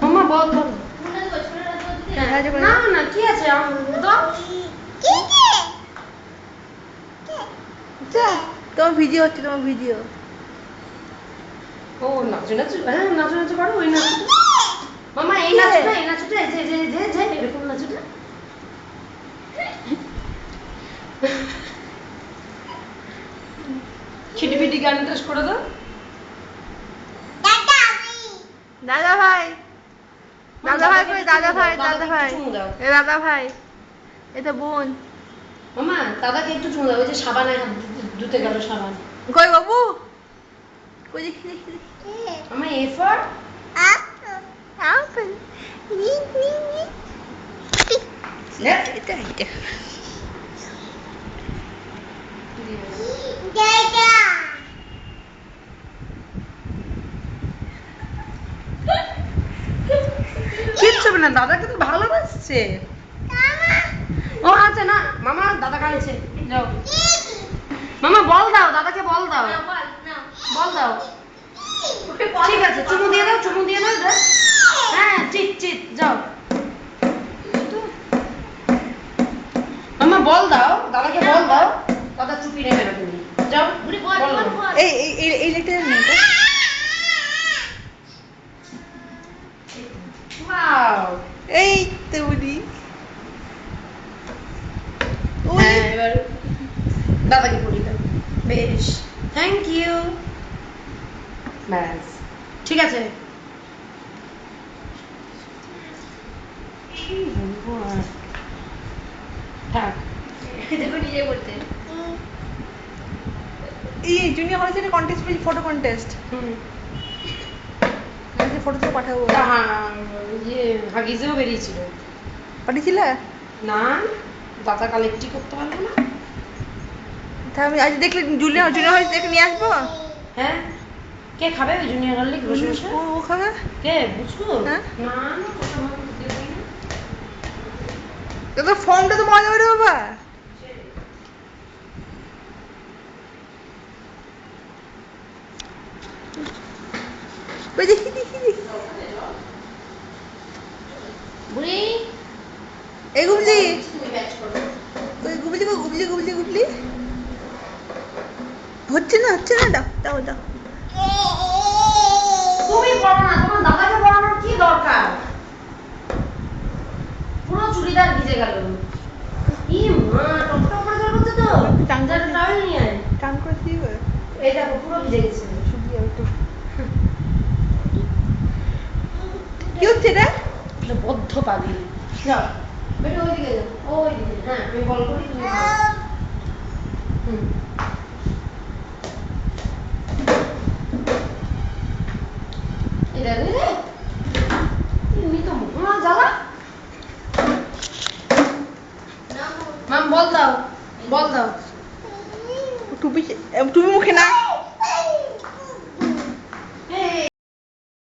মামা বল বল না না কি আছে দাও তোমার ভিডিও হচ্ছে, তোমার ভিডিও। ও নাচো নাচো, হ্যাঁ নাচো নাচো করো ওই নাচটা মামা, এই নাচটা এই নাচটা যে যে যে যে এরকম নাচটা খিটিপিটি গানটা করে দাও। দাদা ভাই, দাদা ভাই কই? দাদা ভাই, দাদা ভাই, এ দাদা ভাই, এটা বোন। মামা দাদাকে একটু চুমু দাও, ওই যে সাবান ধুতে গেল সাবান। কই বাবু? কই দেখি দেখি দেখি। মামা এ ফর আপেল। এটা এটা। কিচ্ছু হবে না, দাদাকে তো ভালোবাসছে। ও আচ্ছা না মামা, দাদা কাঁদছে, যাও মামা বল দাও, দাদাকে বল দাও, বল দাও। ঠিক আছে চুমু দিয়ে দাও, চুমু দিয়ে দাও। হ্যাঁ চিট চিট যাও মামা, বল দাও দাদাকে, বল দাও। দাদা চুপি নেবে না তুমি, যাও এই এই এই এই লেখটা নেই তো। ওয়াও এই তো বুড়ি। হ্যাঁ এবার দাদাকে পড়ি দাও। বেশ, থ্যাংক ইউ। ব্যাস ঠিক আছে। থাক দেখো নিজে করতে। এই জুনিয়র হলে যেটা কন্টেস্ট পেয়েছি, ফটো কন্টেস্ট। আমি ফটো তো পাঠাবো। ইয়ে হাগিজেও বেরিয়েছিল। পাঠিয়েছিলে? না দাদা কালেক্টই করতে পারলো না। তা আমি আজ দেখলে জুনিয়র জুনিয়র হলে দেখে নিয়ে আসবো। হ্যাঁ কে খাবে ওই জুনিয়র হলে বসে বসে? ও খাবে? কে বুঝবো? হ্যাঁ না না ওটা আমার দেবই না। তো ফর্মটা তো পাওয়া যাবে রে বাবা। ওই দেখি দেখি দেখি। বুড়ি এই গুবলি, ওই গুবলি গো, গুবলি গুবলি গুবলি। হচ্ছে না হচ্ছে না, দাও দাও দাও। তুমি পড়ো না, তোমার দাদাকে পড়ানোর কি দরকার? পুরো চুড়িদার ভিজে গেল। ই মা, টপটপ করে জল পড়ছে তো। টাঙ্গাটা টাওয়েল নিয়ে আয়। টান করে দিবে। এই দেখো পুরো ভিজে গেছে। শুকিয়ে যাবে একটু। কি হচ্ছে এটা? এটা বদ্ধ পাগলি। যাও বেটা ওইদিকে যাও, ওইদিকে। হ্যাঁ আমি বল করি তুমি যাও। হুম এটা রে এমনি তো মহা জ্বালা। মাম বল দাও, বল দাও। টুপি টুপি মুখে না।